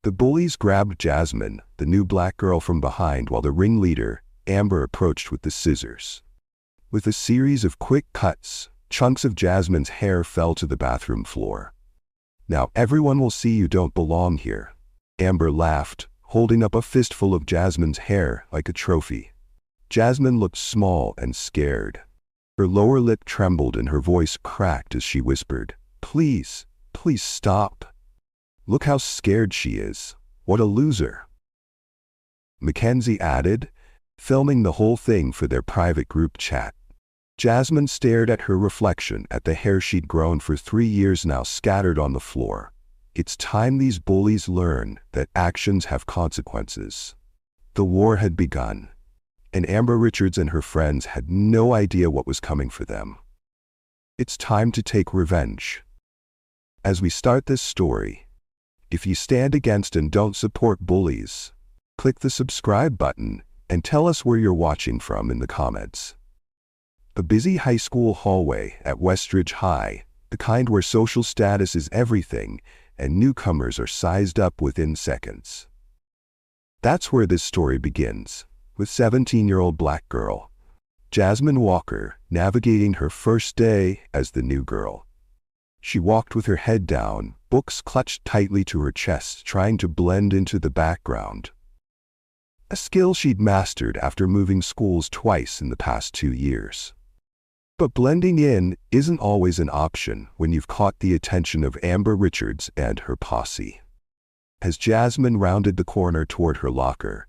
The bullies grabbed Jasmine, the new black girl, from behind while the ringleader, Amber, approached with the scissors. With a series of quick cuts, chunks of Jasmine's hair fell to the bathroom floor. "Now everyone will see you don't belong here," Amber laughed, holding up a fistful of Jasmine's hair like a trophy. Jasmine looked small and scared. Her lower lip trembled and her voice cracked as she whispered, "Please, please stop. Look how scared she is. What a loser." Mackenzie added, filming the whole thing for their private group chat. Jasmine stared at her reflection at the hair she'd grown for 3 years now scattered on the floor. It's time these bullies learn that actions have consequences. The war had begun, and Amber Richards and her friends had no idea what was coming for them. It's time to take revenge. As we start this story, if you stand against and don't support bullies, click the subscribe button and tell us where you're watching from in the comments. A busy high school hallway at Westridge High, the kind where social status is everything and newcomers are sized up within seconds. That's where this story begins, with 17-year-old black girl, Jasmine Walker, navigating her first day as the new girl. She walked with her head down, books clutched tightly to her chest, trying to blend into the background. A skill she'd mastered after moving schools twice in the past 2 years. But blending in isn't always an option when you've caught the attention of Amber Richards and her posse. As Jasmine rounded the corner toward her locker,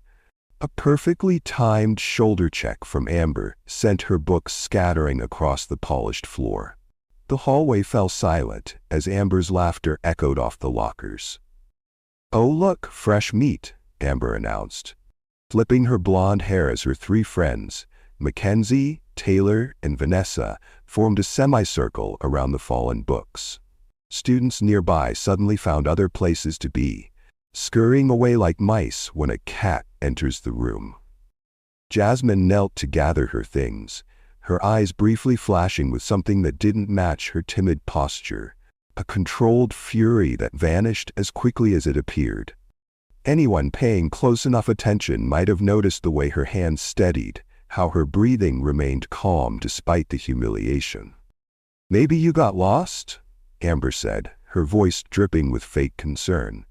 a perfectly timed shoulder check from Amber sent her books scattering across the polished floor. The hallway fell silent as Amber's laughter echoed off the lockers. "Oh look, fresh meat," Amber announced, flipping her blonde hair as her 3 friends, Mackenzie, Taylor, and Vanessa, formed a semicircle around the fallen books. Students nearby suddenly found other places to be, scurrying away like mice when a cat enters the room. Jasmine knelt to gather her things, her eyes briefly flashing with something that didn't match her timid posture, a controlled fury that vanished as quickly as it appeared. Anyone paying close enough attention might have noticed the way her hands steadied, how her breathing remained calm despite the humiliation. "Maybe you got lost?" Amber said, her voice dripping with fake concern.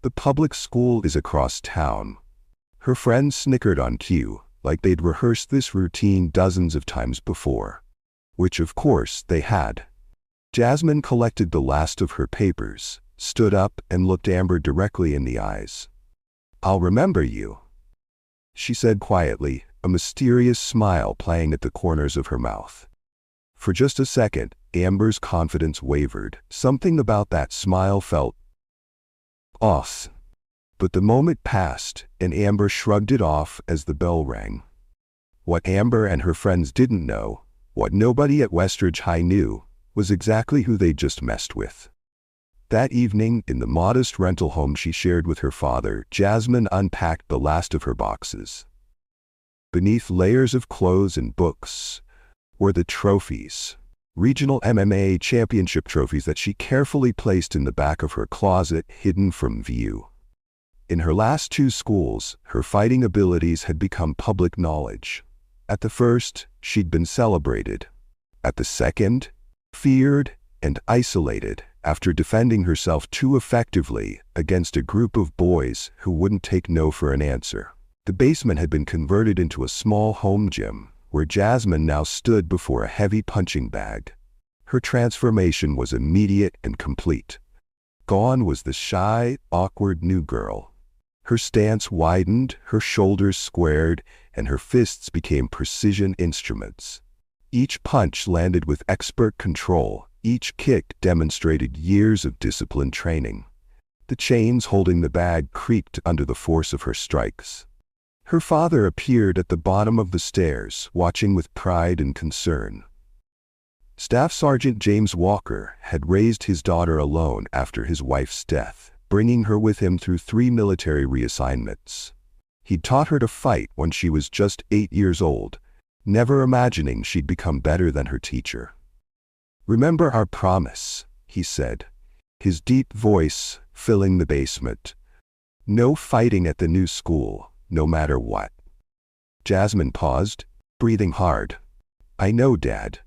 "The public school is across town." Her friends snickered on cue, like they'd rehearsed this routine dozens of times before. Which of course they had. Jasmine collected the last of her papers, stood up and looked Amber directly in the eyes. "I'll remember you," she said quietly, a mysterious smile playing at the corners of her mouth. For just a second, Amber's confidence wavered. Something about that smile felt off. But the moment passed, and Amber shrugged it off as the bell rang. What Amber and her friends didn't know, what nobody at Westridge High knew, was exactly who they'd just messed with. That evening, in the modest rental home she shared with her father, Jasmine unpacked the last of her boxes. Beneath layers of clothes and books were the trophies, regional MMA championship trophies that she carefully placed in the back of her closet, hidden from view. In her last 2 schools, her fighting abilities had become public knowledge. At the first, she'd been celebrated. At the second, feared and isolated after defending herself too effectively against a group of boys who wouldn't take no for an answer. The basement had been converted into a small home gym, where Jasmine now stood before a heavy punching bag. Her transformation was immediate and complete. Gone was the shy, awkward new girl. Her stance widened, her shoulders squared, and her fists became precision instruments. Each punch landed with expert control, each kick demonstrated years of disciplined training. The chains holding the bag creaked under the force of her strikes. Her father appeared at the bottom of the stairs, watching with pride and concern. Staff Sergeant James Walker had raised his daughter alone after his wife's death, bringing her with him through 3 military reassignments. He'd taught her to fight when she was just 8 years old, never imagining she'd become better than her teacher. "Remember our promise," he said, his deep voice filling the basement. No fighting at the new school, no matter what. Jasmine paused, breathing hard. I know, Dad.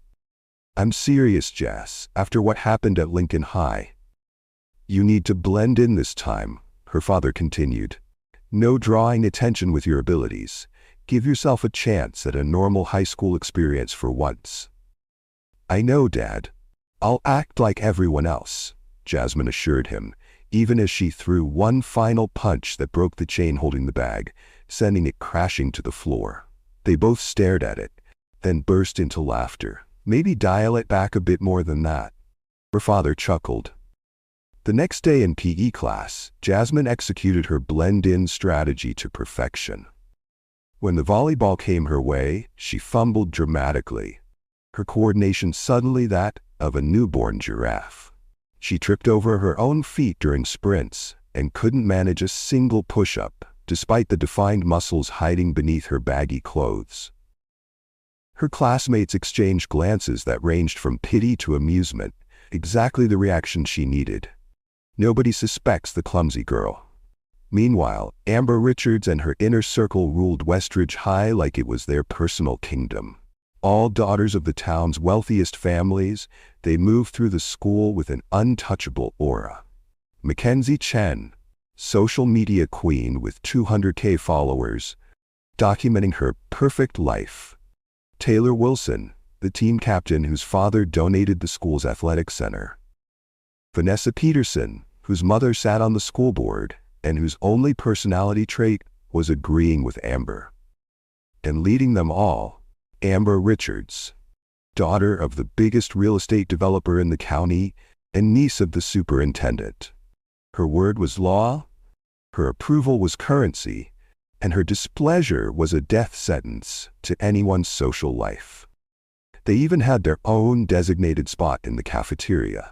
I'm serious, Jas, after what happened at Lincoln High. You need to blend in this time, her father continued. No drawing attention with your abilities. Give yourself a chance at a normal high school experience for once. I know, Dad. I'll act like everyone else, Jasmine assured him, even as she threw one final punch that broke the chain holding the bag, sending it crashing to the floor. They both stared at it, then burst into laughter. Maybe dial it back a bit more than that. Her father chuckled. The next day in PE class, Jasmine executed her blend-in strategy to perfection. When the volleyball came her way, she fumbled dramatically, her coordination suddenly that of a newborn giraffe. She tripped over her own feet during sprints and couldn't manage a single push-up, despite the defined muscles hiding beneath her baggy clothes. Her classmates exchanged glances that ranged from pity to amusement, exactly the reaction she needed. Nobody suspects the clumsy girl. Meanwhile, Amber Richards and her inner circle ruled Westridge High like it was their personal kingdom. All daughters of the town's wealthiest families, they moved through the school with an untouchable aura. Mackenzie Chen, social media queen with 200K followers, documenting her perfect life. Taylor Wilson, the team captain whose father donated the school's athletic center. Vanessa Peterson, whose mother sat on the school board and whose only personality trait was agreeing with Amber. And leading them all, Amber Richards, daughter of the biggest real estate developer in the county and niece of the superintendent. Her word was law, her approval was currency, and her displeasure was a death sentence to anyone's social life. They even had their own designated spot in the cafeteria.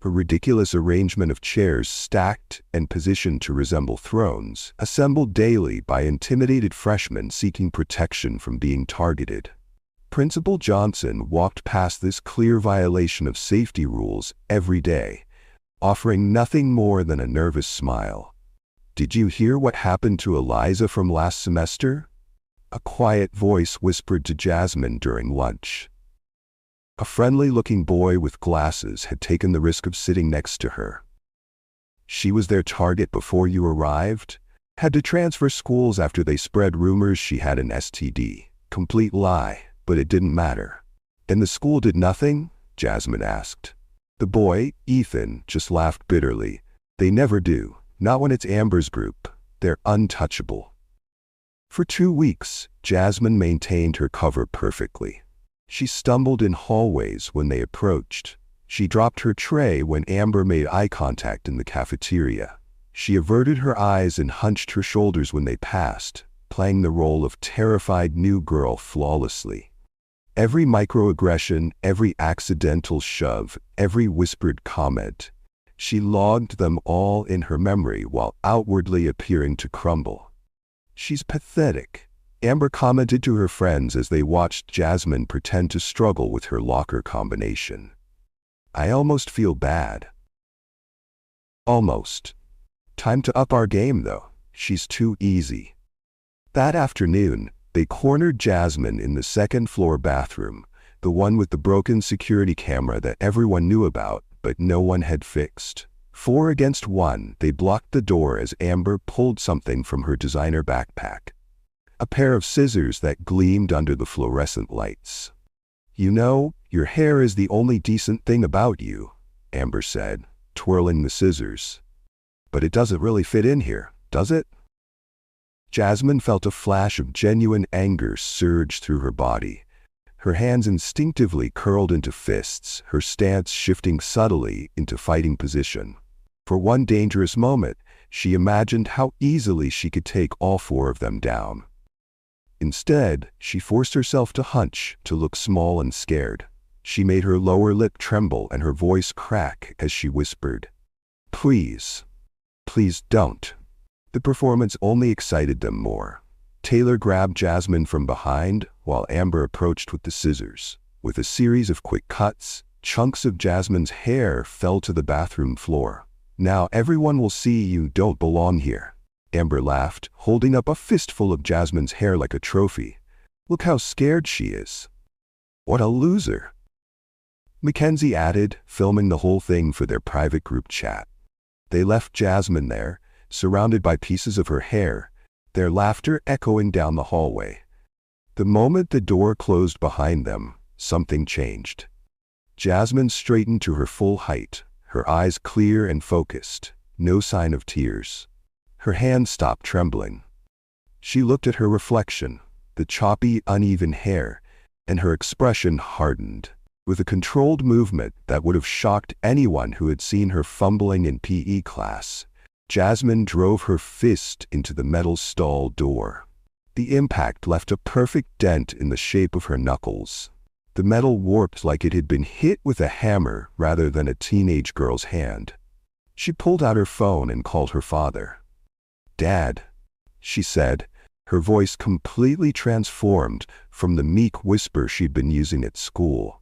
A ridiculous arrangement of chairs stacked and positioned to resemble thrones, assembled daily by intimidated freshmen seeking protection from being targeted. Principal Johnson walked past this clear violation of safety rules every day, offering nothing more than a nervous smile. Did you hear what happened to Eliza from last semester? A quiet voice whispered to Jasmine during lunch. A friendly-looking boy with glasses had taken the risk of sitting next to her. She was their target before you arrived, had to transfer schools after they spread rumors she had an STD. Complete lie, but it didn't matter. And the school did nothing? Jasmine asked. The boy, Ethan, just laughed bitterly. They never do, not when it's Amber's group. They're untouchable. For 2 weeks, Jasmine maintained her cover perfectly. She stumbled in hallways when they approached. She dropped her tray when Amber made eye contact in the cafeteria. She averted her eyes and hunched her shoulders when they passed, playing the role of terrified new girl flawlessly. Every microaggression, every accidental shove, every whispered comment, she logged them all in her memory while outwardly appearing to crumble. She's pathetic, Amber commented to her friends as they watched Jasmine pretend to struggle with her locker combination. I almost feel bad. Almost. Time to up our game, though. She's too easy. That afternoon, they cornered Jasmine in the second-floor bathroom, the one with the broken security camera that everyone knew about, but no one had fixed. 4 against 1, they blocked the door as Amber pulled something from her designer backpack. A pair of scissors that gleamed under the fluorescent lights. You know, your hair is the only decent thing about you, Amber said, twirling the scissors. But it doesn't really fit in here, does it? Jasmine felt a flash of genuine anger surge through her body. Her hands instinctively curled into fists, her stance shifting subtly into fighting position. For one dangerous moment, she imagined how easily she could take all 4 of them down. Instead, she forced herself to hunch, to look small and scared. She made her lower lip tremble and her voice crack as she whispered, "Please, please don't." The performance only excited them more. Taylor grabbed Jasmine from behind while Amber approached with the scissors. With a series of quick cuts, chunks of Jasmine's hair fell to the bathroom floor. Now everyone will see you don't belong here. Amber laughed, holding up a fistful of Jasmine's hair like a trophy. "Look how scared she is." "What a loser," Mackenzie added, filming the whole thing for their private group chat. They left Jasmine there, surrounded by pieces of her hair, their laughter echoing down the hallway. The moment the door closed behind them, something changed. Jasmine straightened to her full height, her eyes clear and focused, no sign of tears. Her hands stopped trembling. She looked at her reflection, the choppy, uneven hair, and her expression hardened. With a controlled movement that would have shocked anyone who had seen her fumbling in PE class, Jasmine drove her fist into the metal stall door. The impact left a perfect dent in the shape of her knuckles. The metal warped like it had been hit with a hammer rather than a teenage girl's hand. She pulled out her phone and called her father. "Dad," she said, her voice completely transformed from the meek whisper she'd been using at school.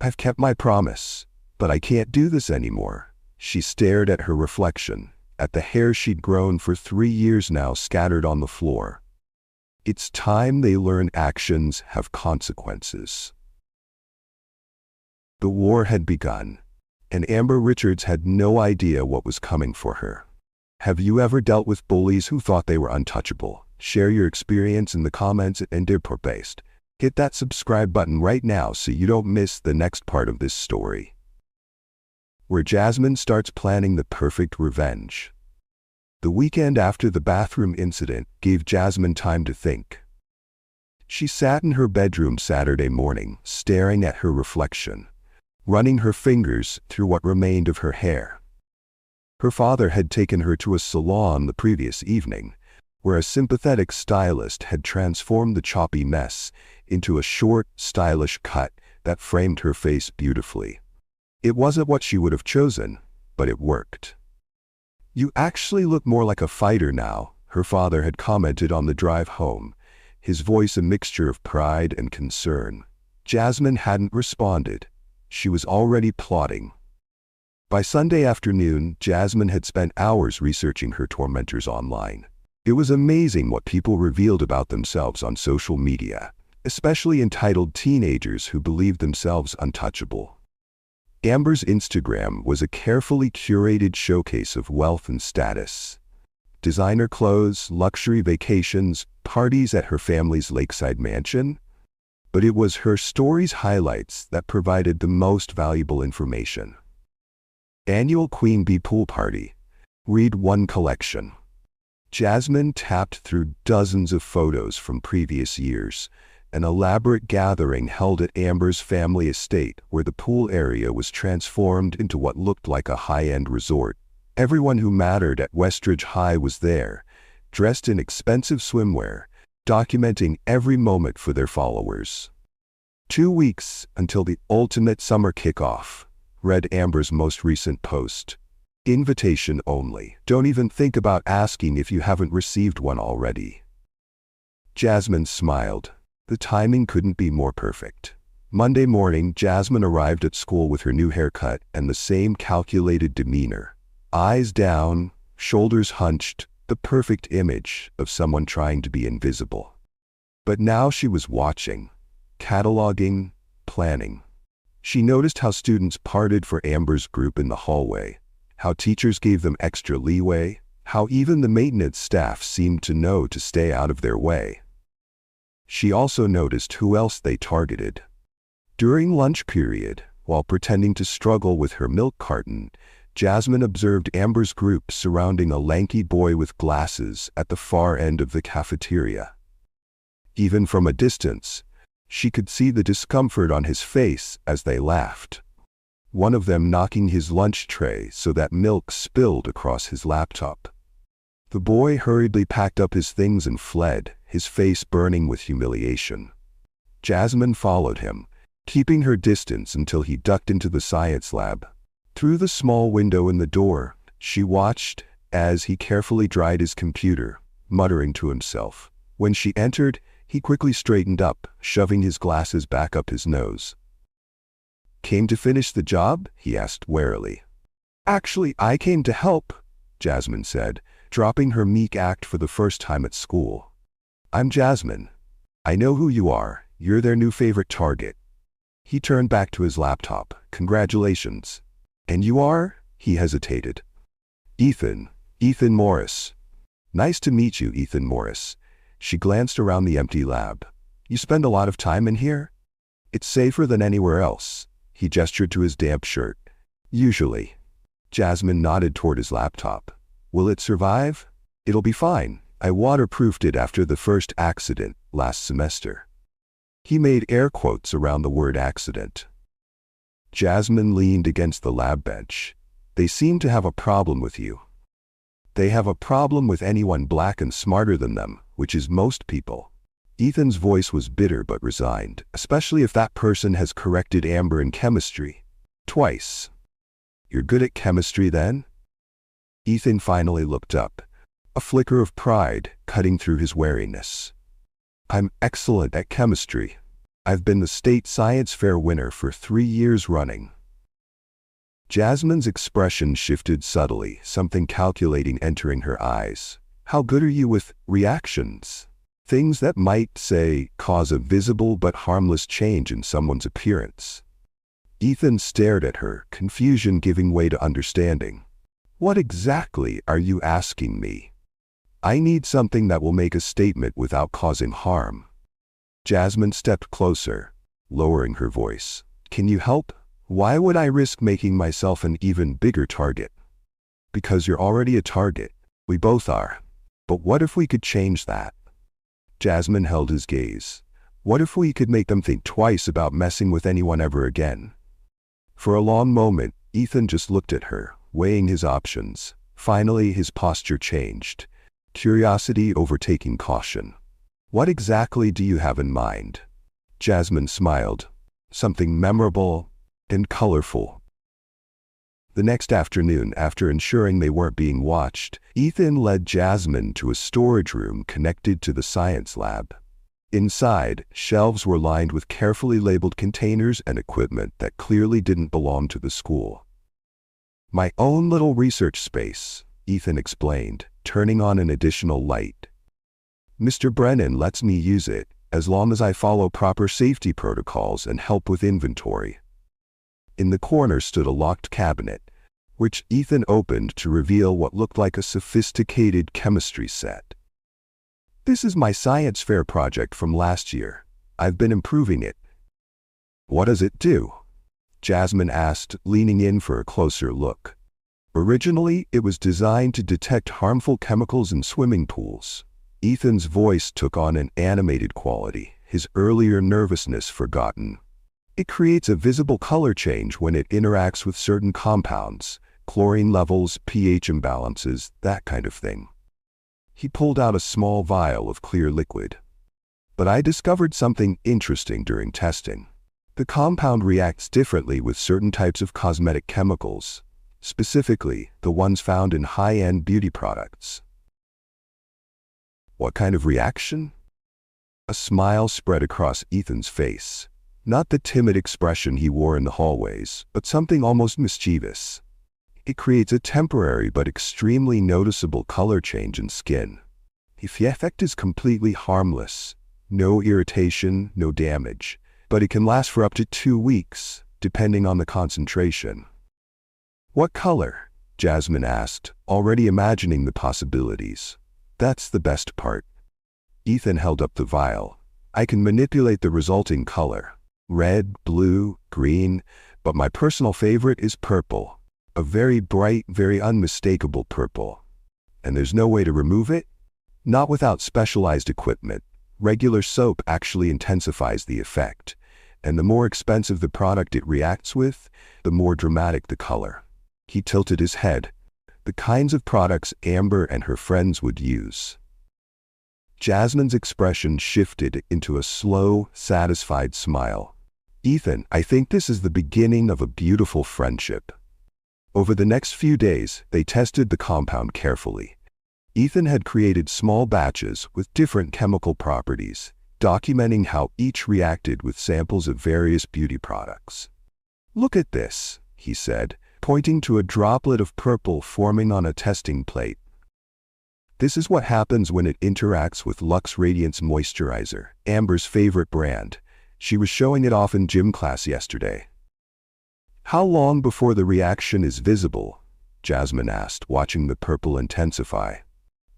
"I've kept my promise, but I can't do this anymore." She stared at her reflection, at the hair she'd grown for 3 years now scattered on the floor. It's time they learn actions have consequences. The war had begun, and Amber Richards had no idea what was coming for her. Have you ever dealt with bullies who thought they were untouchable? Share your experience in the comments and paste. Hit that subscribe button right now so you don't miss the next part of this story, where Jasmine starts planning the perfect revenge. The weekend after the bathroom incident gave Jasmine time to think. She sat in her bedroom Saturday morning, staring at her reflection, running her fingers through what remained of her hair. Her father had taken her to a salon the previous evening, where a sympathetic stylist had transformed the choppy mess into a short, stylish cut that framed her face beautifully. It wasn't what she would have chosen, but it worked. "You actually look more like a fighter now," her father had commented on the drive home, his voice a mixture of pride and concern. Jasmine hadn't responded. She was already plotting. By Sunday afternoon, Jasmine had spent hours researching her tormentors online. It was amazing what people revealed about themselves on social media, especially entitled teenagers who believed themselves untouchable. Amber's Instagram was a carefully curated showcase of wealth and status. Designer clothes, luxury vacations, parties at her family's lakeside mansion. But it was her story's highlights that provided the most valuable information. Annual Queen Bee Pool Party. Read one collection. Jasmine tapped through dozens of photos from previous years, an elaborate gathering held at Amber's family estate where the pool area was transformed into what looked like a high-end resort. Everyone who mattered at Westridge High was there, dressed in expensive swimwear, documenting every moment for their followers. 2 weeks until the ultimate summer kickoff, read Amber's most recent post. Invitation only. Don't even think about asking if you haven't received one already. Jasmine smiled. The timing couldn't be more perfect. Monday morning, Jasmine arrived at school with her new haircut and the same calculated demeanor. Eyes down, shoulders hunched, the perfect image of someone trying to be invisible. But now she was watching, cataloging, planning. She noticed how students parted for Amber's group in the hallway, how teachers gave them extra leeway, how even the maintenance staff seemed to know to stay out of their way. She also noticed who else they targeted. During lunch period, while pretending to struggle with her milk carton, Jasmine observed Amber's group surrounding a lanky boy with glasses at the far end of the cafeteria. Even from a distance, she could see the discomfort on his face as they laughed, one of them knocking his lunch tray so that milk spilled across his laptop. The boy hurriedly packed up his things and fled, his face burning with humiliation. Jasmine followed him, keeping her distance until he ducked into the science lab. Through the small window in the door, she watched as he carefully dried his computer, muttering to himself. When she entered, he quickly straightened up, shoving his glasses back up his nose. "Came to finish the job?" he asked warily. "Actually, I came to help," Jasmine said, dropping her meek act for the first time at school. "I'm Jasmine. I know who you are. You're their new favorite target." He turned back to his laptop. "Congratulations." "And you are?" He hesitated. "Ethan Morris." "Nice to meet you, Ethan Morris." She glanced around the empty lab. "You spend a lot of time in here?" "It's safer than anywhere else." He gestured to his damp shirt. "Usually." Jasmine nodded toward his laptop. "Will it survive?" "It'll be fine. I waterproofed it after the first accident last semester." He made air quotes around the word accident. Jasmine leaned against the lab bench. "They seem to have a problem with you." "They have a problem with anyone black and smarter than them, which is most people." Ethan's voice was bitter but resigned, especially if that person has corrected Amber in chemistry. Twice. "You're good at chemistry then?" Ethan finally looked up, a flicker of pride cutting through his wariness. "I'm excellent at chemistry. I've been the state science fair winner for 3 years running." Jasmine's expression shifted subtly, something calculating entering her eyes. "How good are you with reactions? Things that might, say, cause a visible but harmless change in someone's appearance." Ethan stared at her, confusion giving way to understanding. "What exactly are you asking me?" "I need something that will make a statement without causing harm." Jasmine stepped closer, lowering her voice. "Can you help? Why would I risk making myself an even bigger target?" "Because you're already a target. We both are. But what if we could change that?" Jasmine held his gaze. "What if we could make them think twice about messing with anyone ever again?" For a long moment, Ethan just looked at her, weighing his options. Finally, his posture changed, curiosity overtaking caution. "What exactly do you have in mind?" Jasmine smiled. "Something memorable and colorful." The next afternoon, after ensuring they weren't being watched, Ethan led Jasmine to a storage room connected to the science lab. Inside, shelves were lined with carefully labeled containers and equipment that clearly didn't belong to the school. "My own little research space," Ethan explained, turning on an additional light. "Mr. Brennan lets me use it, as long as I follow proper safety protocols and help with inventory." In the corner stood a locked cabinet, which Ethan opened to reveal what looked like a sophisticated chemistry set. "This is my science fair project from last year. I've been improving it." "What does it do?" Jasmine asked, leaning in for a closer look. "Originally, it was designed to detect harmful chemicals in swimming pools." Ethan's voice took on an animated quality, his earlier nervousness forgotten. "It creates a visible color change when it interacts with certain compounds, chlorine levels, pH imbalances, that kind of thing." He pulled out a small vial of clear liquid. "But I discovered something interesting during testing. The compound reacts differently with certain types of cosmetic chemicals, specifically the ones found in high-end beauty products." "What kind of reaction?" A smile spread across Ethan's face. Not the timid expression he wore in the hallways, but something almost mischievous. "It creates a temporary but extremely noticeable color change in skin. The effect is completely harmless. No irritation, no damage. But it can last for up to 2 weeks, depending on the concentration." "What color?" Jasmine asked, already imagining the possibilities. "That's the best part." Ethan held up the vial. "I can manipulate the resulting color. Red, blue, green, but my personal favorite is purple. A very bright, very unmistakable purple. And there's no way to remove it? Not without specialized equipment. Regular soap actually intensifies the effect. And the more expensive the product it reacts with, the more dramatic the color." He tilted his head. "The kinds of products Amber and her friends would use." Jasmine's expression shifted into a slow, satisfied smile. "Ethan, I think this is the beginning of a beautiful friendship." Over the next few days, they tested the compound carefully. Ethan had created small batches with different chemical properties, documenting how each reacted with samples of various beauty products. "Look at this," he said, pointing to a droplet of purple forming on a testing plate. This is what happens when it interacts with Luxe Radiance Moisturizer, Amber's favorite brand. She was showing it off in gym class yesterday. How long before the reaction is visible? Jasmine asked, watching the purple intensify.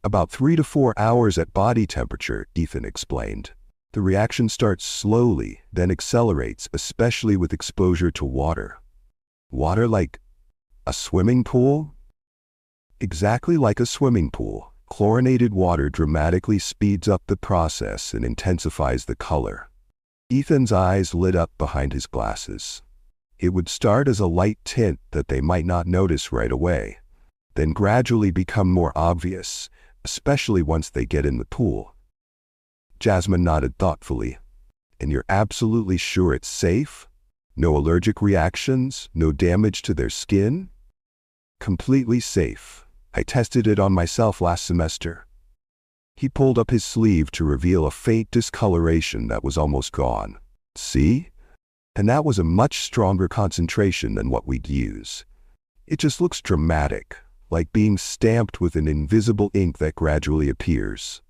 About 3 to 4 hours at body temperature, Ethan explained. The reaction starts slowly, then accelerates, especially with exposure to water. Water like a swimming pool? Exactly like a swimming pool. Chlorinated water dramatically speeds up the process and intensifies the color. Ethan's eyes lit up behind his glasses. It would start as a light tint that they might not notice right away, then gradually become more obvious, especially once they get in the pool. Jasmine nodded thoughtfully. And you're absolutely sure it's safe? No allergic reactions? No damage to their skin? Completely safe. I tested it on myself last semester. He pulled up his sleeve to reveal a faint discoloration that was almost gone. See? And that was a much stronger concentration than what we'd use. It just looks dramatic, like being stamped with an invisible ink that gradually appears.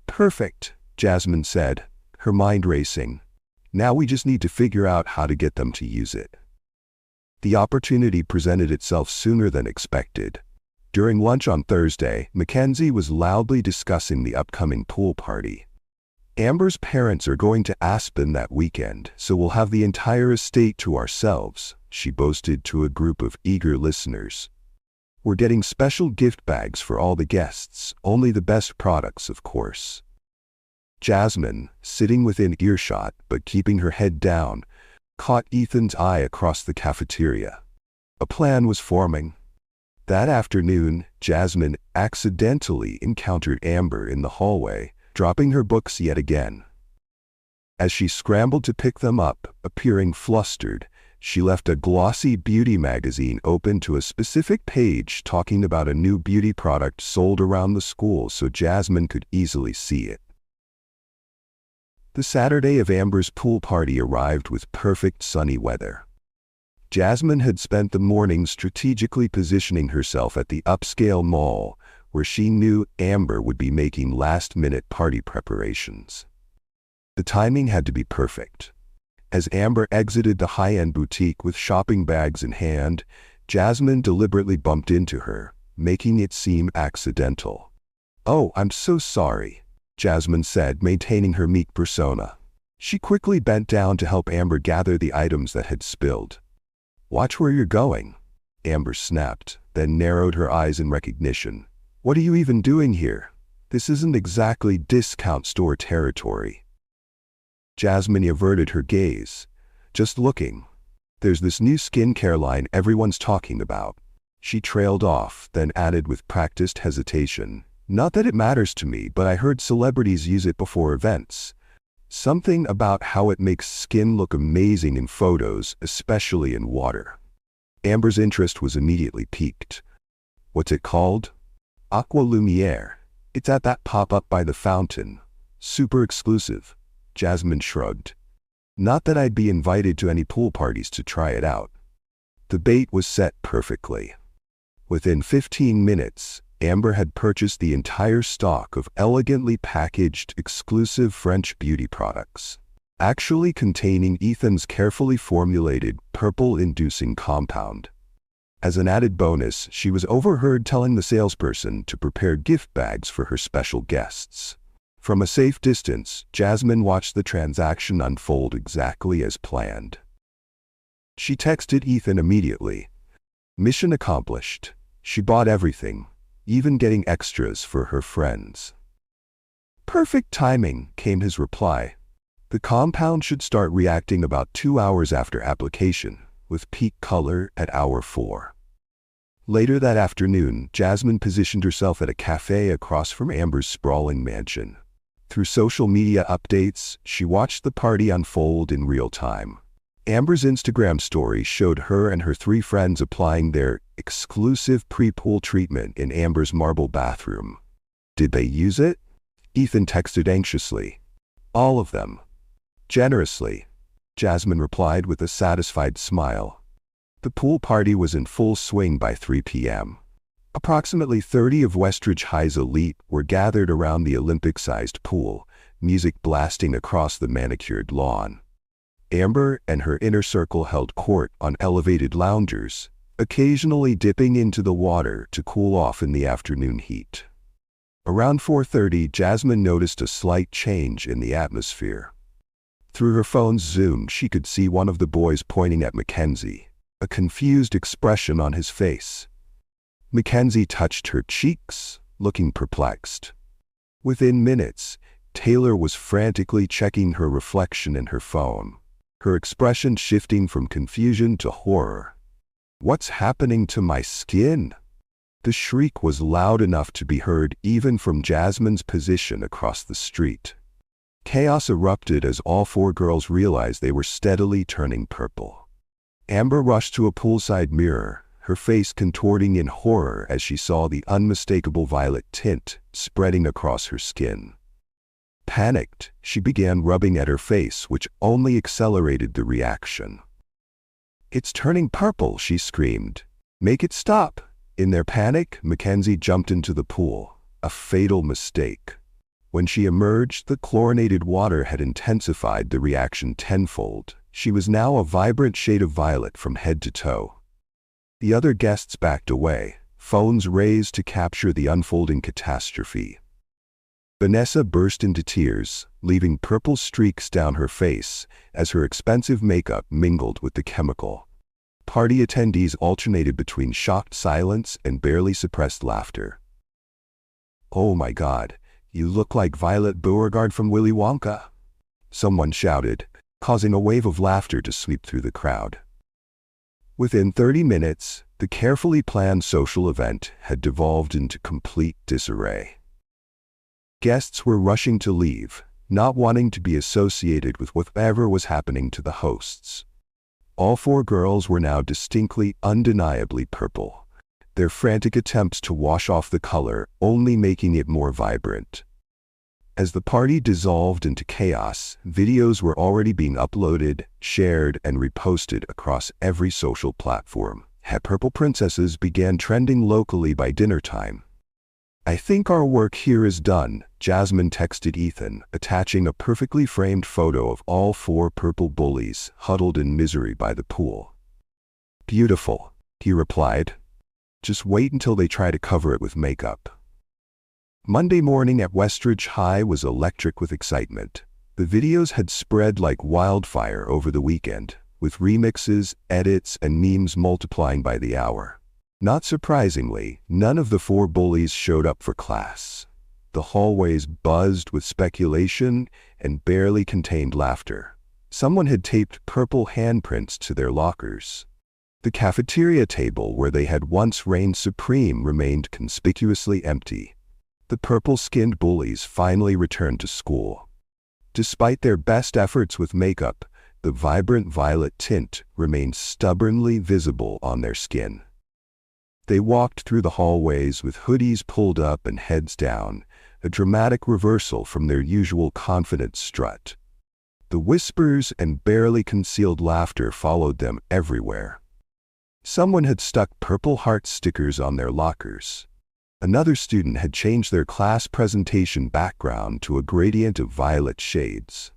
Perfect, Jasmine said, her mind racing. Now we just need to figure out how to get them to use it. The opportunity presented itself sooner than expected. During lunch on Thursday, Mackenzie was loudly discussing the upcoming pool party. Amber's parents are going to Aspen that weekend, so we'll have the entire estate to ourselves, she boasted to a group of eager listeners. We're getting special gift bags for all the guests, only the best products, of course. Jasmine, sitting within earshot but keeping her head down, caught Ethan's eye across the cafeteria. A plan was forming. That afternoon, Jasmine accidentally encountered Amber in the hallway, dropping her books yet again. As she scrambled to pick them up, appearing flustered, she left a glossy beauty magazine open to a specific page talking about a new beauty product sold around the school so Jasmine could easily see it. The Saturday of Amber's pool party arrived with perfect sunny weather. Jasmine had spent the morning strategically positioning herself at the upscale mall, where she knew Amber would be making last-minute party preparations. The timing had to be perfect. As Amber exited the high-end boutique with shopping bags in hand, Jasmine deliberately bumped into her, making it seem accidental. "Oh, I'm so sorry," Jasmine said, maintaining her meek persona. She quickly bent down to help Amber gather the items that had spilled. "Watch where you're going," Amber snapped, then narrowed her eyes in recognition. "What are you even doing here? This isn't exactly discount store territory." Jasmine averted her gaze. "Just looking. There's this new skincare line everyone's talking about." She trailed off, then added with practiced hesitation, "Not that it matters to me, but I heard celebrities use it before events. Something about how it makes skin look amazing in photos, especially in water." Amber's interest was immediately piqued. "What's it called?" "Aqua Lumiere. It's at that pop-up by the fountain. Super exclusive." Jasmine shrugged. "Not that I'd be invited to any pool parties to try it out." The bait was set perfectly. Within 15 minutes, Amber had purchased the entire stock of elegantly packaged, exclusive French beauty products, actually containing Ethan's carefully formulated purple-inducing compound. As an added bonus, she was overheard telling the salesperson to prepare gift bags for her special guests. From a safe distance, Jasmine watched the transaction unfold exactly as planned. She texted Ethan immediately. Mission accomplished. She bought everything, even getting extras for her friends. "Perfect timing," came his reply. "The compound should start reacting about 2 hours after application, with peak color at hour 4. Later that afternoon, Jasmine positioned herself at a cafe across from Amber's sprawling mansion. Through social media updates, she watched the party unfold in real time. Amber's Instagram story showed her and her 3 friends applying their exclusive pre-pool treatment in Amber's marble bathroom. "Did they use it?" Ethan texted anxiously. "All of them. Generously," Jasmine replied with a satisfied smile. The pool party was in full swing by 3 p.m. Approximately 30 of Westridge High's elite were gathered around the Olympic-sized pool, music blasting across the manicured lawn. Amber and her inner circle held court on elevated loungers, occasionally dipping into the water to cool off in the afternoon heat. Around 4:30, Jasmine noticed a slight change in the atmosphere. Through her phone's zoom, she could see one of the boys pointing at Mackenzie, a confused expression on his face. Mackenzie touched her cheeks, looking perplexed. Within minutes, Taylor was frantically checking her reflection in her phone, her expression shifting from confusion to horror. "What's happening to my skin?" The shriek was loud enough to be heard even from Jasmine's position across the street. Chaos erupted as all four girls realized they were steadily turning purple. Amber rushed to a poolside mirror, her face contorting in horror as she saw the unmistakable violet tint spreading across her skin. Panicked, she began rubbing at her face, which only accelerated the reaction. "It's turning purple," she screamed. "Make it stop." In their panic, Mackenzie jumped into the pool, a fatal mistake. When she emerged, the chlorinated water had intensified the reaction tenfold. She was now a vibrant shade of violet from head to toe. The other guests backed away, phones raised to capture the unfolding catastrophe. Vanessa burst into tears, leaving purple streaks down her face as her expensive makeup mingled with the chemical. Party attendees alternated between shocked silence and barely suppressed laughter. "Oh my God, you look like Violet Beauregard from Willy Wonka," someone shouted, causing a wave of laughter to sweep through the crowd. Within 30 minutes, the carefully planned social event had devolved into complete disarray. Guests were rushing to leave, not wanting to be associated with whatever was happening to the hosts. All four girls were now distinctly, undeniably purple, their frantic attempts to wash off the color only making it more vibrant. As the party dissolved into chaos, videos were already being uploaded, shared, and reposted across every social platform. Purple princesses began trending locally by dinner time. "I think our work here is done," Jasmine texted Ethan, attaching a perfectly framed photo of all four purple bullies huddled in misery by the pool. "Beautiful," he replied. "Just wait until they try to cover it with makeup." Monday morning at Westridge High was electric with excitement. The videos had spread like wildfire over the weekend, with remixes, edits, and memes multiplying by the hour. Not surprisingly, none of the four bullies showed up for class. The hallways buzzed with speculation and barely contained laughter. Someone had taped purple handprints to their lockers. The cafeteria table where they had once reigned supreme remained conspicuously empty. The purple-skinned bullies finally returned to school. Despite their best efforts with makeup, the vibrant violet tint remained stubbornly visible on their skin. They walked through the hallways with hoodies pulled up and heads down, a dramatic reversal from their usual confident strut. The whispers and barely concealed laughter followed them everywhere. Someone had stuck purple heart stickers on their lockers. Another student had changed their class presentation background to a gradient of violet shades.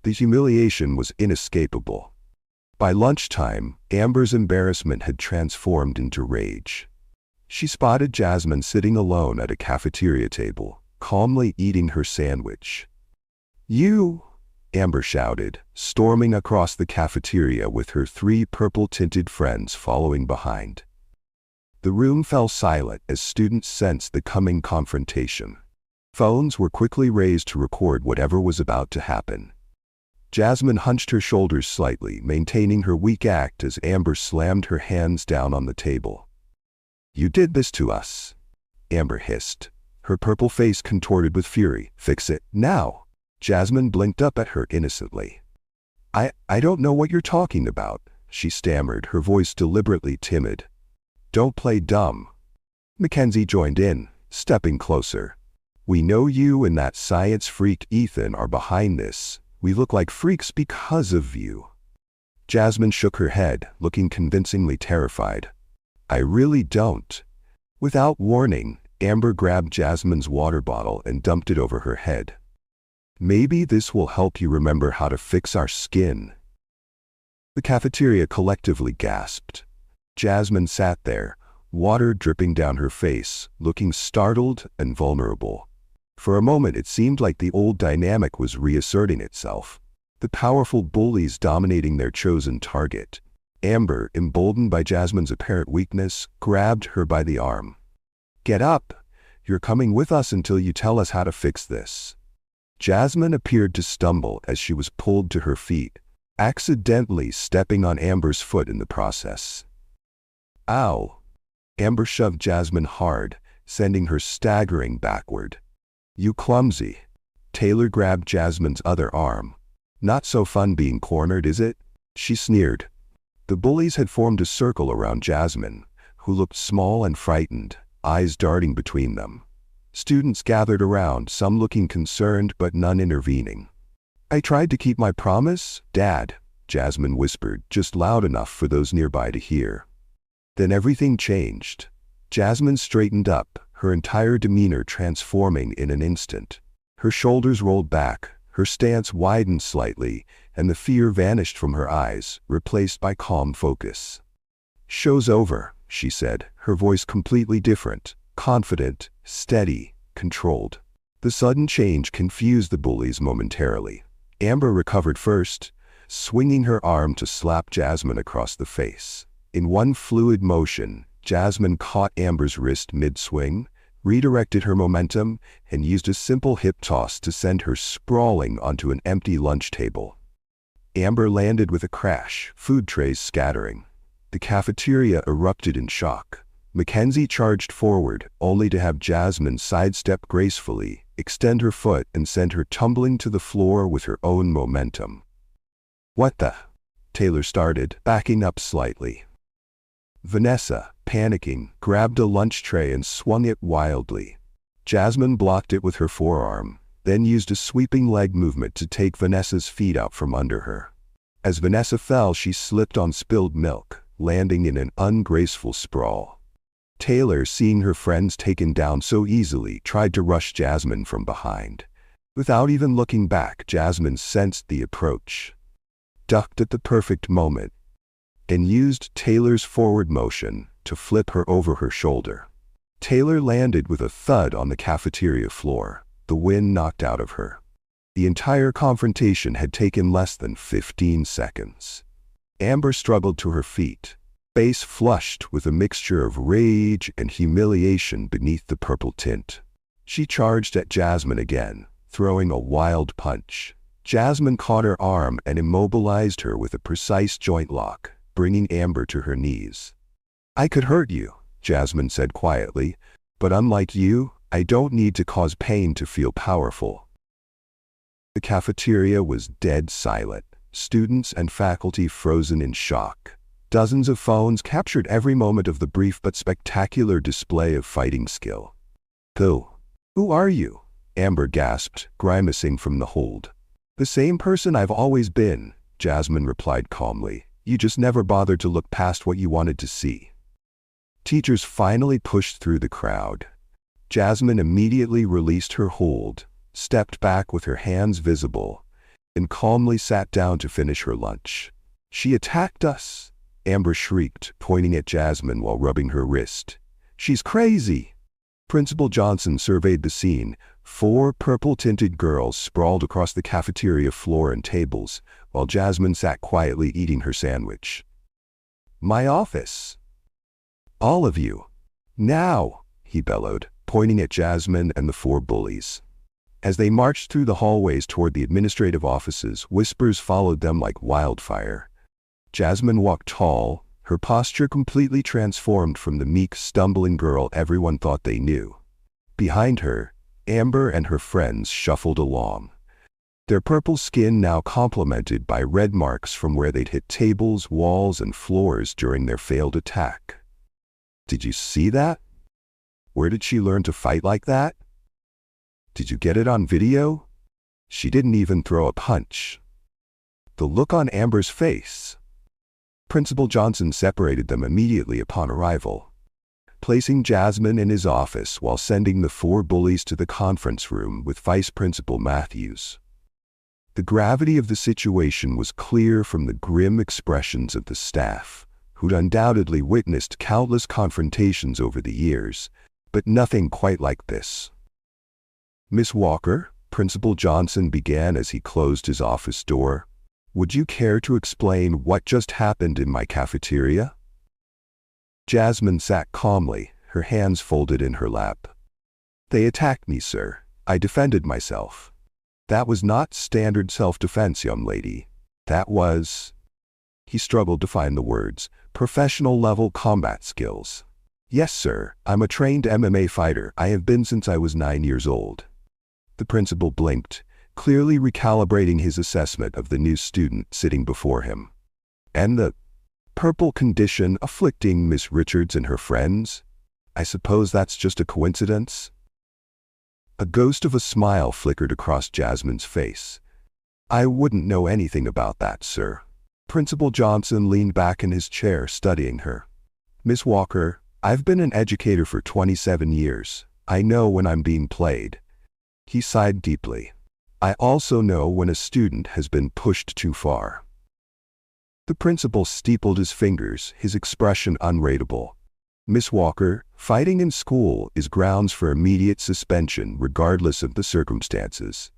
The humiliation was inescapable. By lunchtime, Amber's embarrassment had transformed into rage. She spotted Jasmine sitting alone at a cafeteria table, calmly eating her sandwich. "You!" Amber shouted, storming across the cafeteria with her three purple-tinted friends following behind. The room fell silent as students sensed the coming confrontation. Phones were quickly raised to record whatever was about to happen. Jasmine hunched her shoulders slightly, maintaining her weak act as Amber slammed her hands down on the table. "You did this to us," Amber hissed, her purple face contorted with fury. "Fix it, now." Jasmine blinked up at her innocently. I don't know what you're talking about," she stammered, her voice deliberately timid. "Don't play dumb." Mackenzie joined in, stepping closer. "We know you and that science freak Ethan are behind this. We look like freaks because of you." Jasmine shook her head, looking convincingly terrified. "I really don't." Without warning, Amber grabbed Jasmine's water bottle and dumped it over her head. "Maybe this will help you remember how to fix our skin." The cafeteria collectively gasped. Jasmine sat there, water dripping down her face, looking startled and vulnerable. For a moment it seemed like the old dynamic was reasserting itself, the powerful bullies dominating their chosen target. Amber, emboldened by Jasmine's apparent weakness, grabbed her by the arm. "Get up! You're coming with us until you tell us how to fix this." Jasmine appeared to stumble as she was pulled to her feet, accidentally stepping on Amber's foot in the process. "Ow!" Amber shoved Jasmine hard, sending her staggering backward. "You clumsy." Taylor grabbed Jasmine's other arm. "Not so fun being cornered, is it?" she sneered. The bullies had formed a circle around Jasmine, who looked small and frightened, eyes darting between them. Students gathered around, some looking concerned but none intervening. "I tried to keep my promise, Dad," Jasmine whispered, just loud enough for those nearby to hear. Then everything changed. Jasmine straightened up, her entire demeanor transforming in an instant. Her shoulders rolled back, her stance widened slightly, and the fear vanished from her eyes, replaced by calm focus. "Show's over," she said, her voice completely different, confident, steady, controlled. The sudden change confused the bullies momentarily. Amber recovered first, swinging her arm to slap Jasmine across the face. In one fluid motion, Jasmine caught Amber's wrist mid-swing, redirected her momentum, and used a simple hip toss to send her sprawling onto an empty lunch table. Amber landed with a crash, food trays scattering. The cafeteria erupted in shock. Mackenzie charged forward, only to have Jasmine sidestep gracefully, extend her foot, and send her tumbling to the floor with her own momentum. "What the?" Taylor started, backing up slightly. Vanessa, panicking, grabbed a lunch tray and swung it wildly. Jasmine blocked it with her forearm, then used a sweeping leg movement to take Vanessa's feet out from under her. As Vanessa fell, she slipped on spilled milk, landing in an ungraceful sprawl. Taylor, seeing her friends taken down so easily, tried to rush Jasmine from behind. Without even looking back, Jasmine sensed the approach, ducked at the perfect moment, and used Taylor's forward motion to flip her over her shoulder. Taylor landed with a thud on the cafeteria floor, the wind knocked out of her. The entire confrontation had taken less than 15 seconds. Amber struggled to her feet, face flushed with a mixture of rage and humiliation beneath the purple tint. She charged at Jasmine again, throwing a wild punch. Jasmine caught her arm and immobilized her with a precise joint lock, bringing Amber to her knees. "I could hurt you," Jasmine said quietly, "but unlike you, I don't need to cause pain to feel powerful." The cafeteria was dead silent, students and faculty frozen in shock. Dozens of phones captured every moment of the brief but spectacular display of fighting skill. Who are you?" Amber gasped, grimacing from the hold. "The same person I've always been," Jasmine replied calmly. "You just never bothered to look past what you wanted to see." Teachers finally pushed through the crowd. Jasmine immediately released her hold, stepped back with her hands visible, and calmly sat down to finish her lunch. "She attacked us," Amber shrieked, pointing at Jasmine while rubbing her wrist. "She's crazy." Principal Johnson surveyed the scene. 4 purple-tinted girls sprawled across the cafeteria floor and tables, while Jasmine sat quietly eating her sandwich. "My office. All of you. Now," he bellowed, pointing at Jasmine and the 4 bullies. As they marched through the hallways toward the administrative offices, whispers followed them like wildfire. Jasmine walked tall, her posture completely transformed from the meek, stumbling girl everyone thought they knew. Behind her, Amber and her friends shuffled along, their purple skin now complemented by red marks from where they'd hit tables, walls, and floors during their failed attack. "Did you see that? Where did she learn to fight like that? Did you get it on video? She didn't even throw a punch." The look on Amber's face. Principal Johnson separated them immediately upon arrival. placing Jasmine in his office while sending the 4 bullies to the conference room with Vice Principal Matthews. The gravity of the situation was clear from the grim expressions of the staff, who'd undoubtedly witnessed countless confrontations over the years, but nothing quite like this. "Miss Walker," Principal Johnson began as he closed his office door, "would you care to explain what just happened in my cafeteria?" Jasmine sat calmly, her hands folded in her lap. "They attacked me, sir. I defended myself. That was not standard self-defense, young lady. That was—" he struggled to find the words, "professional-level combat skills. Yes, sir, I'm a trained MMA fighter. I have been since I was 9 years old." The principal blinked, clearly recalibrating his assessment of the new student sitting before him. "And the purple condition afflicting Miss Richards and her friends? I suppose that's just a coincidence?" A ghost of a smile flickered across Jasmine's face. "I wouldn't know anything about that, sir." Principal Johnson leaned back in his chair, studying her. "Miss Walker, I've been an educator for 27 years. I know when I'm being played." He sighed deeply. "I also know when a student has been pushed too far." The principal steepled his fingers, his expression unreadable. "Miss Walker, fighting in school is grounds for immediate suspension regardless of the circumstances."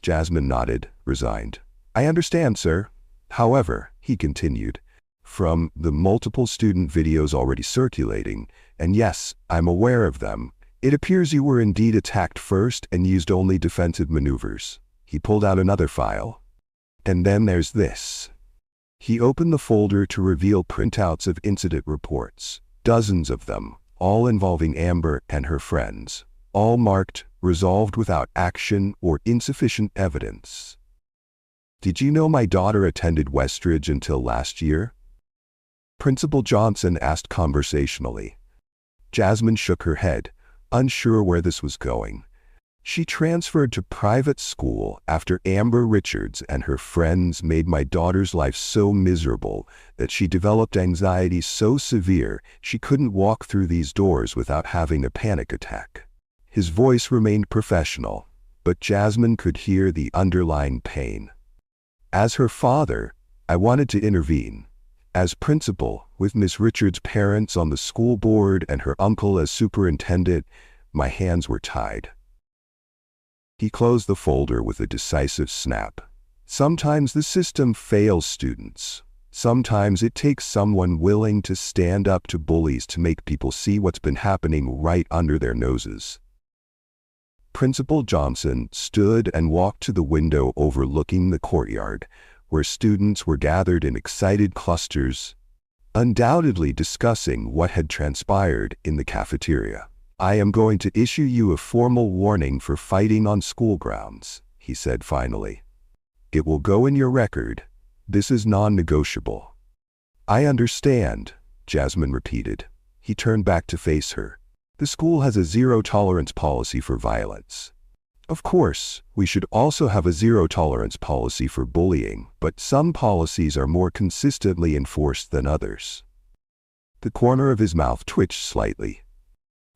Jasmine nodded, resigned. "I understand, sir. However," he continued, "from the multiple student videos already circulating, and yes, I'm aware of them, it appears you were indeed attacked first and used only defensive maneuvers." He pulled out another file. "And then there's this." He opened the folder to reveal printouts of incident reports, dozens of them, all involving Amber and her friends, all marked "resolved without action" or "insufficient evidence." "Did you know my daughter attended Westridge until last year?" Principal Johnson asked conversationally. Jasmine shook her head, unsure where this was going. "She transferred to private school after Amber Richards and her friends made my daughter's life so miserable that she developed anxiety so severe she couldn't walk through these doors without having a panic attack." His voice remained professional, but Jasmine could hear the underlying pain. "As her father, I wanted to intervene. As principal, with Miss Richards' parents on the school board and her uncle as superintendent, my hands were tied." He closed the folder with a decisive snap. "Sometimes the system fails students. Sometimes it takes someone willing to stand up to bullies to make people see what's been happening right under their noses." Principal Johnson stood and walked to the window overlooking the courtyard, where students were gathered in excited clusters, undoubtedly discussing what had transpired in the cafeteria. "I am going to issue you a formal warning for fighting on school grounds," he said finally. "It will go in your record. This is non-negotiable." "I understand," Jasmine repeated. He turned back to face her. "The school has a zero-tolerance policy for violence. Of course, we should also have a zero-tolerance policy for bullying, but some policies are more consistently enforced than others." The corner of his mouth twitched slightly.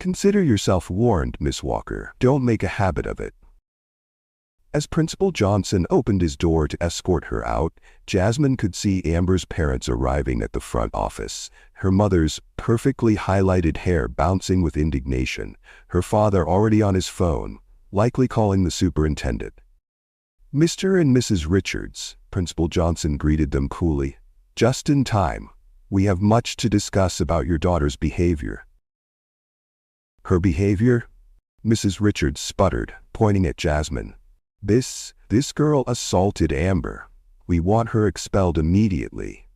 "Consider yourself warned, Miss Walker. Don't make a habit of it." As Principal Johnson opened his door to escort her out, Jasmine could see Amber's parents arriving at the front office, her mother's perfectly highlighted hair bouncing with indignation, her father already on his phone, likely calling the superintendent. "Mr. and Mrs. Richards," Principal Johnson greeted them coolly. "Just in time. We have much to discuss about your daughter's behavior." "Her behavior?" Mrs. Richards sputtered, pointing at Jasmine. This girl assaulted Amber. We want her expelled immediately."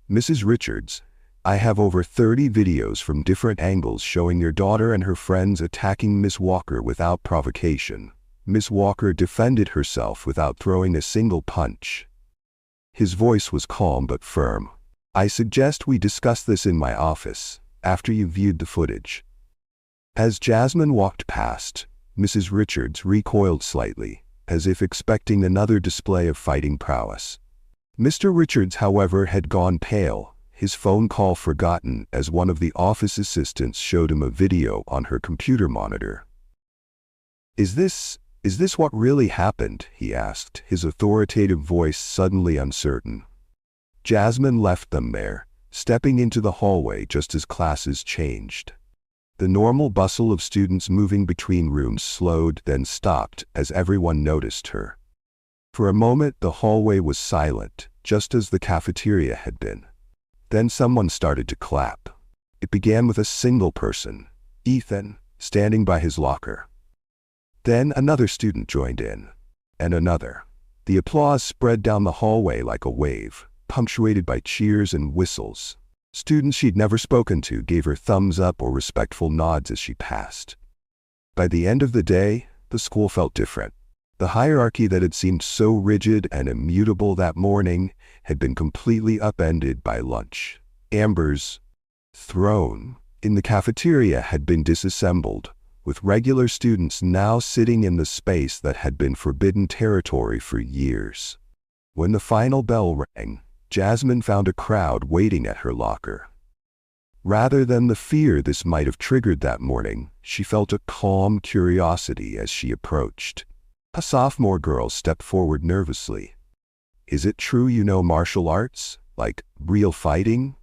"Mrs. Richards, I have over 30 videos from different angles showing your daughter and her friends attacking Miss Walker without provocation. Miss Walker defended herself without throwing a single punch." His voice was calm but firm. "I suggest we discuss this in my office, after you've viewed the footage." As Jasmine walked past, Mrs. Richards recoiled slightly, as if expecting another display of fighting prowess. Mr. Richards, however, had gone pale, his phone call forgotten as one of the office assistants showed him a video on her computer monitor. Is this what really happened?" he asked, his authoritative voice suddenly uncertain. Jasmine left them there, stepping into the hallway just as classes changed. The normal bustle of students moving between rooms slowed, then stopped as everyone noticed her. For a moment the hallway was silent, just as the cafeteria had been. Then someone started to clap. It began with a single person, Ethan, standing by his locker. Then another student joined in, and another. The applause spread down the hallway like a wave, punctuated by cheers and whistles. Students she'd never spoken to gave her thumbs up or respectful nods as she passed. By the end of the day, the school felt different. The hierarchy that had seemed so rigid and immutable that morning had been completely upended by lunch. Amber's throne in the cafeteria had been disassembled, with regular students now sitting in the space that had been forbidden territory for years. When the final bell rang, Jasmine found a crowd waiting at her locker. Rather than the fear this might have triggered that morning, she felt a calm curiosity as she approached. A sophomore girl stepped forward nervously. "Is it true you know martial arts? Like real fighting?"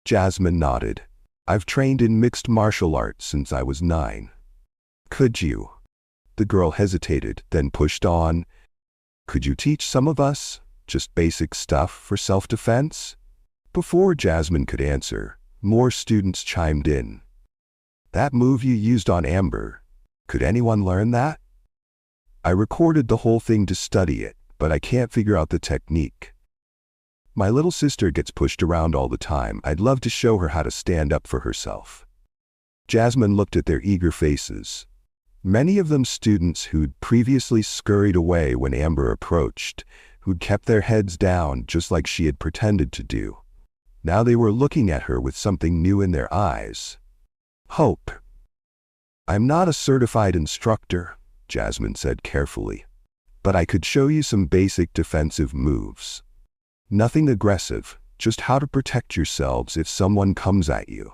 Jasmine nodded. "I've trained in mixed martial arts since I was 9. "Could you?" The girl hesitated, then pushed on. "Could you teach some of us? Just basic stuff for self-defense?" Before Jasmine could answer, more students chimed in. "That move you used on Amber, could anyone learn that? I recorded the whole thing to study it, but I can't figure out the technique. My little sister gets pushed around all the time. I'd love to show her how to stand up for herself." Jasmine looked at their eager faces. Many of them students who'd previously scurried away when Amber approached, who'd kept their heads down just like she had pretended to do. Now they were looking at her with something new in their eyes. Hope. "I'm not a certified instructor," Jasmine said carefully, "but I could show you some basic defensive moves. Nothing aggressive, just how to protect yourselves if someone comes at you."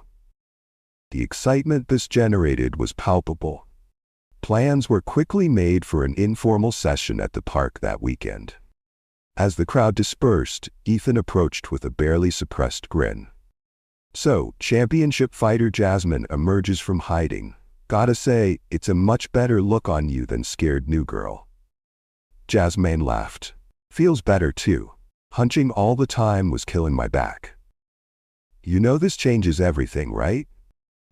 The excitement this generated was palpable. Plans were quickly made for an informal session at the park that weekend. As the crowd dispersed, Ethan approached with a barely suppressed grin. "So, championship fighter Jasmine emerges from hiding. Gotta say, it's a much better look on you than scared new girl." Jasmine laughed. "Feels better too. Hunching all the time was killing my back." "You know this changes everything, right?"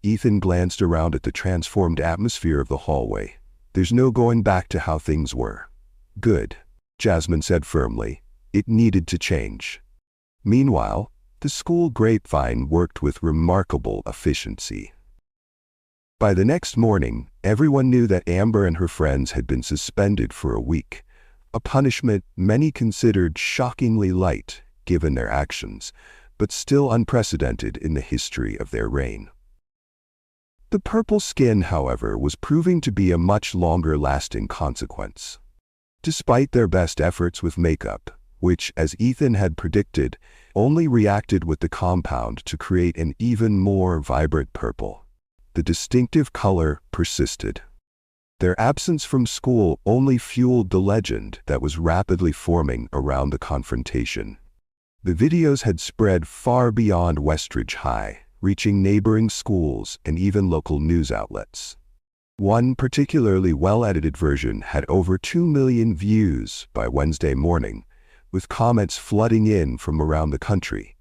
Ethan glanced around at the transformed atmosphere of the hallway. "There's no going back to how things were." "Good," Jasmine said firmly. It needed to change. Meanwhile, the school grapevine worked with remarkable efficiency. By the next morning, everyone knew that Amber and her friends had been suspended for a week, a punishment many considered shockingly light given their actions, but still unprecedented in the history of their reign. The purple skin, however, was proving to be a much longer-lasting consequence. Despite their best efforts with makeup, which, as Ethan had predicted, only reacted with the compound to create an even more vibrant purple, the distinctive color persisted. Their absence from school only fueled the legend that was rapidly forming around the confrontation. The videos had spread far beyond Westridge High, reaching neighboring schools and even local news outlets. One particularly well-edited version had over 2 million views by Wednesday morning, with comments flooding in from around the country.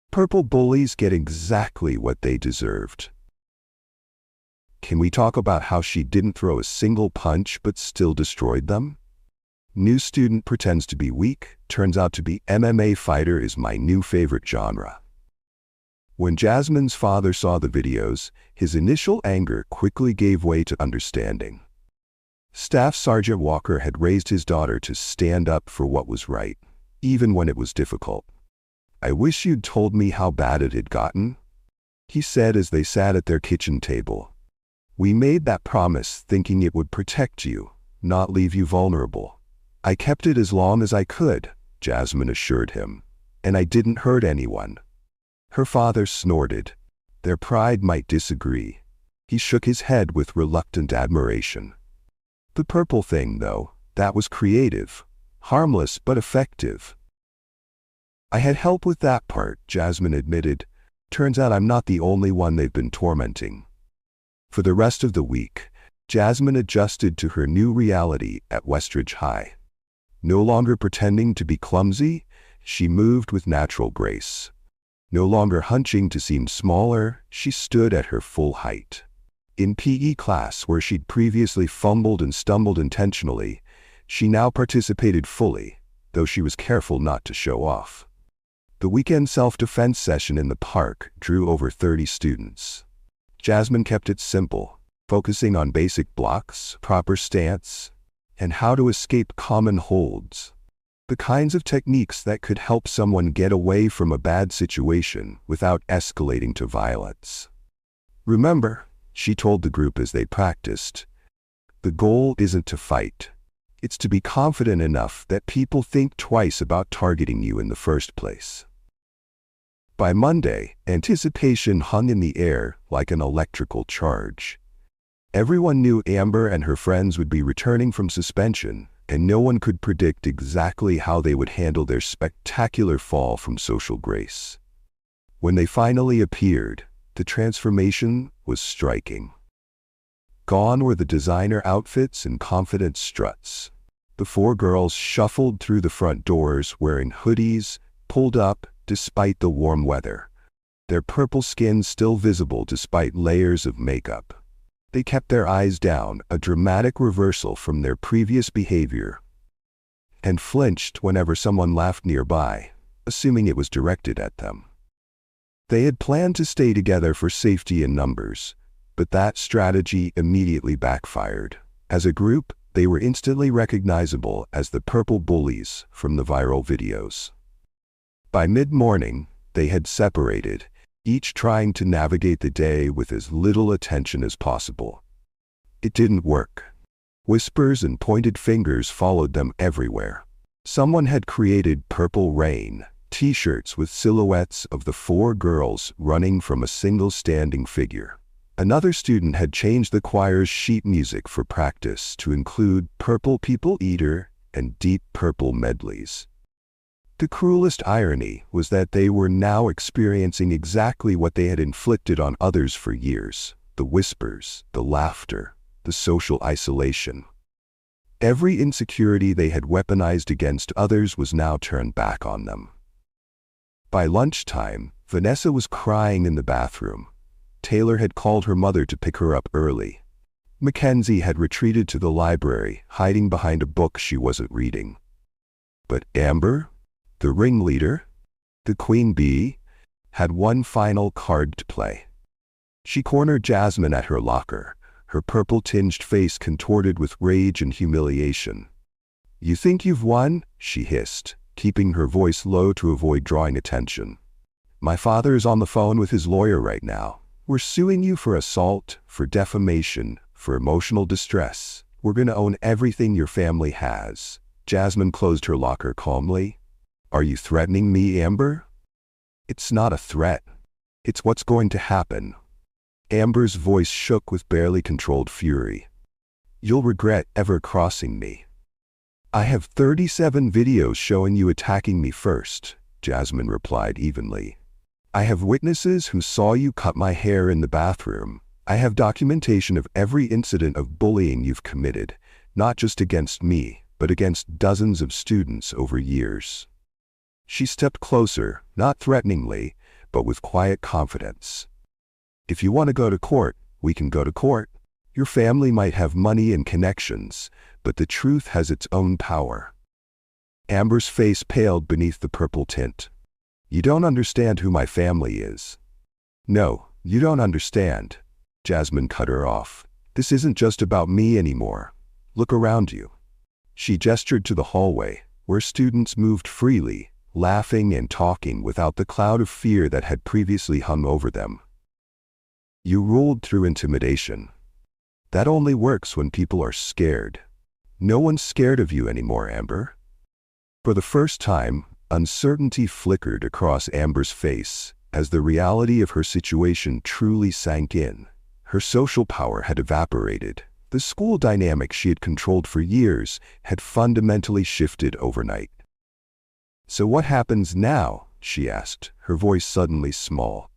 Purple bullies get exactly what they deserved. Can we talk about how she didn't throw a single punch but still destroyed them? New student pretends to be weak, turns out to be MMA fighter is my new favorite genre. When Jasmine's father saw the videos, his initial anger quickly gave way to understanding. Staff Sergeant Walker had raised his daughter to stand up for what was right, even when it was difficult. "I wish you'd told me how bad it had gotten," he said as they sat at their kitchen table. "We made that promise thinking it would protect you, not leave you vulnerable. I kept it as long as I could," Jasmine assured him, "and I didn't hurt anyone." Her father snorted. Their pride might disagree. He shook his head with reluctant admiration. The purple thing, though, that was creative. Harmless but effective. I had help with that part, Jasmine admitted. Turns out I'm not the only one they've been tormenting. For the rest of the week, Jasmine adjusted to her new reality at Westridge High. No longer pretending to be clumsy, she moved with natural grace. No longer hunching to seem smaller, she stood at her full height. In PE class, where she'd previously fumbled and stumbled intentionally, she now participated fully, though she was careful not to show off. The weekend self-defense session in the park drew over 30 students. Jasmine kept it simple, focusing on basic blocks, proper stance, and how to escape common holds. The kinds of techniques that could help someone get away from a bad situation without escalating to violence. Remember, she told the group as they practiced, the goal isn't to fight. It's to be confident enough that people think twice about targeting you in the first place. By Monday, anticipation hung in the air like an electrical charge. Everyone knew Amber and her friends would be returning from suspension, and no one could predict exactly how they would handle their spectacular fall from social grace. When they finally appeared, the transformation was striking. Gone were the designer outfits and confident struts. The four girls shuffled through the front doors wearing hoodies, pulled up despite the warm weather, their purple skin still visible despite layers of makeup. They kept their eyes down, a dramatic reversal from their previous behavior, and flinched whenever someone laughed nearby, assuming it was directed at them. They had planned to stay together for safety in numbers, but that strategy immediately backfired. As a group, they were instantly recognizable as the purple bullies from the viral videos. By mid-morning, they had separated, each trying to navigate the day with as little attention as possible. It didn't work. Whispers and pointed fingers followed them everywhere. Someone had created Purple Rain t-shirts with silhouettes of the four girls running from a single standing figure. Another student had changed the choir's sheet music for practice to include Purple People Eater and Deep Purple medleys. The cruelest irony was that they were now experiencing exactly what they had inflicted on others for years: the whispers, the laughter, the social isolation. Every insecurity they had weaponized against others was now turned back on them. By lunchtime, Vanessa was crying in the bathroom. Taylor had called her mother to pick her up early. Mackenzie had retreated to the library, hiding behind a book she wasn't reading. But Amber, the ringleader, the queen bee, had one final card to play. She cornered Jasmine at her locker, her purple-tinged face contorted with rage and humiliation. "You think you've won?" she hissed, keeping her voice low to avoid drawing attention. "My father is on the phone with his lawyer right now. We're suing you for assault, for defamation, for emotional distress. We're going to own everything your family has." Jasmine closed her locker calmly. "Are you threatening me, Amber?" "It's not a threat. It's what's going to happen." Amber's voice shook with barely controlled fury. "You'll regret ever crossing me." "I have 37 videos showing you attacking me first," Jasmine replied evenly. "I have witnesses who saw you cut my hair in the bathroom. I have documentation of every incident of bullying you've committed, not just against me, but against dozens of students over years." She stepped closer, not threateningly, but with quiet confidence. "If you want to go to court, we can go to court. Your family might have money and connections, but the truth has its own power." Amber's face paled beneath the purple tint. "You don't understand who my family is." "No, you don't understand." Jasmine cut her off. "This isn't just about me anymore. Look around you." She gestured to the hallway, where students moved freely, laughing and talking without the cloud of fear that had previously hung over them. "You ruled through intimidation. That only works when people are scared. No one's scared of you anymore, Amber." For the first time, uncertainty flickered across Amber's face, as the reality of her situation truly sank in. Her social power had evaporated. The school dynamic she had controlled for years had fundamentally shifted overnight. "So what happens now?" she asked, her voice suddenly small.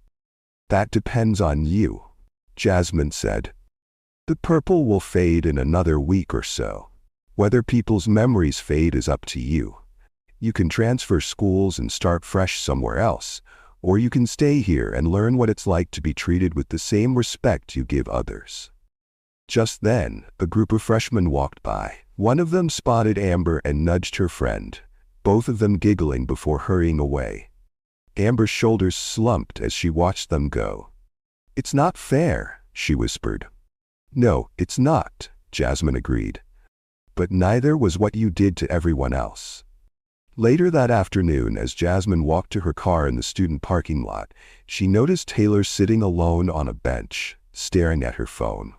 "That depends on you," Jasmine said. "The purple will fade in another week or so. Whether people's memories fade is up to you. You can transfer schools and start fresh somewhere else, or you can stay here and learn what it's like to be treated with the same respect you give others." Just then, a group of freshmen walked by. One of them spotted Amber and nudged her friend, both of them giggling before hurrying away. Amber's shoulders slumped as she watched them go. "It's not fair," she whispered. "No, it's not," Jasmine agreed. "But neither was what you did to everyone else." Later that afternoon, as Jasmine walked to her car in the student parking lot, she noticed Taylor sitting alone on a bench, staring at her phone.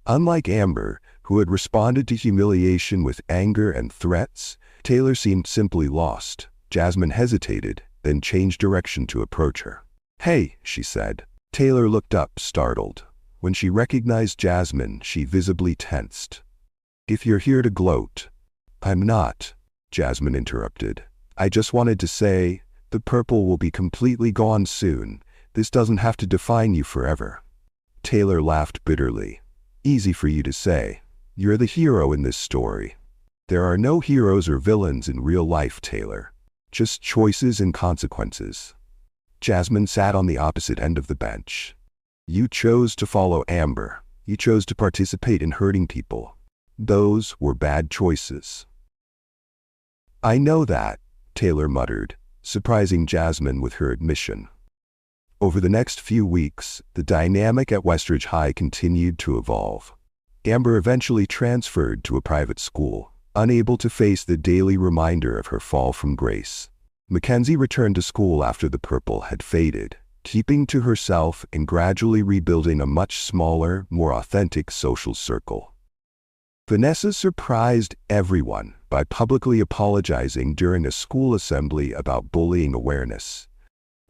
Unlike Amber, who had responded to humiliation with anger and threats, Taylor seemed simply lost. Jasmine hesitated, then changed direction to approach her. "Hey," she said. Taylor looked up, startled. When she recognized Jasmine, she visibly tensed. "If you're here to gloat—" "I'm not," Jasmine interrupted. "I just wanted to say, the purple will be completely gone soon. This doesn't have to define you forever." Taylor laughed bitterly. "Easy for you to say. You're the hero in this story. There are no heroes or villains in real life, Taylor. Just choices and consequences." Jasmine sat on the opposite end of the bench. "You chose to follow Amber. You chose to participate in hurting people. Those were bad choices." "I know that," Taylor muttered, surprising Jasmine with her admission. Over the next few weeks, the dynamic at Westridge High continued to evolve. Amber eventually transferred to a private school, unable to face the daily reminder of her fall from grace. Mackenzie returned to school after the purple had faded, keeping to herself and gradually rebuilding a much smaller, more authentic social circle. Vanessa surprised everyone by publicly apologizing during a school assembly about bullying awareness,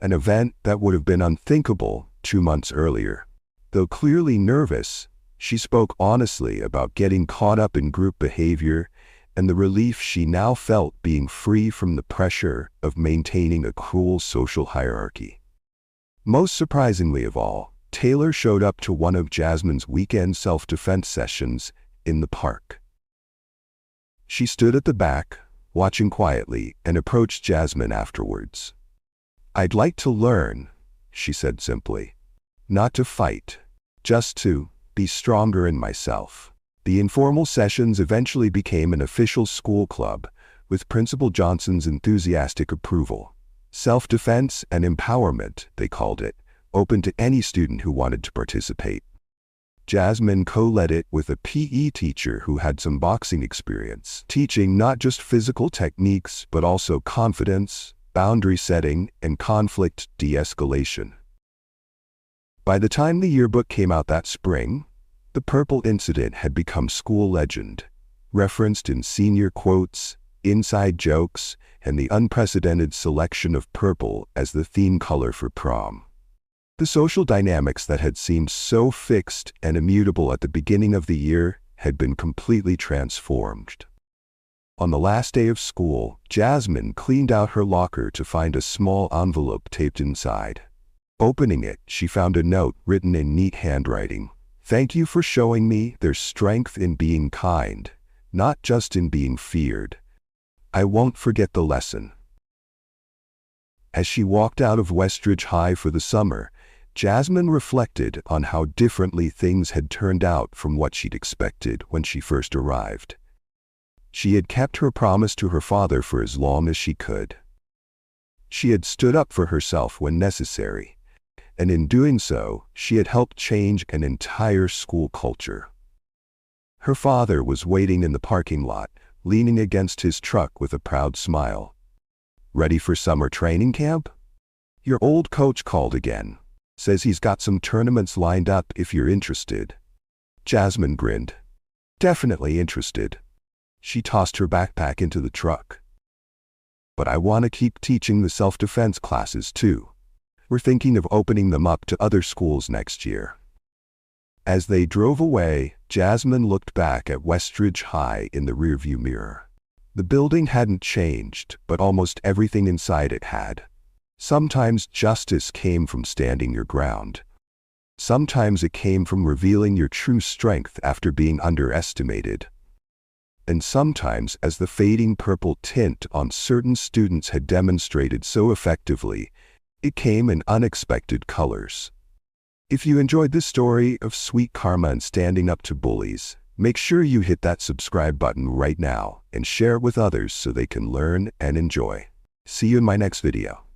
an event that would have been unthinkable 2 months earlier. Though clearly nervous, she spoke honestly about getting caught up in group behavior and the relief she now felt being free from the pressure of maintaining a cruel social hierarchy. Most surprisingly of all, Taylor showed up to one of Jasmine's weekend self-defense sessions in the park. She stood at the back, watching quietly, and approached Jasmine afterwards. "I'd like to learn," she said simply. "Not to fight, just to be stronger in myself." The informal sessions eventually became an official school club, with Principal Johnson's enthusiastic approval. Self-defense and empowerment, they called it, open to any student who wanted to participate. Jasmine co-led it with a PE teacher who had some boxing experience, teaching not just physical techniques but also confidence, boundary setting, and conflict de-escalation. By the time the yearbook came out that spring, the purple incident had become school legend, referenced in senior quotes, inside jokes, and the unprecedented selection of purple as the theme color for prom. The social dynamics that had seemed so fixed and immutable at the beginning of the year had been completely transformed. On the last day of school, Jasmine cleaned out her locker to find a small envelope taped inside. Opening it, she found a note written in neat handwriting. "Thank you for showing me there's strength in being kind, not just in being feared. I won't forget the lesson." As she walked out of Westridge High for the summer, Jasmine reflected on how differently things had turned out from what she'd expected when she first arrived. She had kept her promise to her father for as long as she could. She had stood up for herself when necessary, and in doing so, she had helped change an entire school culture. Her father was waiting in the parking lot, leaning against his truck with a proud smile. "Ready for summer training camp? Your old coach called again. Says he's got some tournaments lined up if you're interested." Jasmine grinned. "Definitely interested." She tossed her backpack into the truck. "But I want to keep teaching the self-defense classes too. We're thinking of opening them up to other schools next year." As they drove away, Jasmine looked back at Westridge High in the rearview mirror. The building hadn't changed, but almost everything inside it had. Sometimes justice came from standing your ground. Sometimes it came from revealing your true strength after being underestimated. And sometimes, as the fading purple tint on certain students had demonstrated so effectively, it came in unexpected colors. If you enjoyed this story of sweet karma and standing up to bullies, make sure you hit that subscribe button right now and share it with others so they can learn and enjoy. See you in my next video.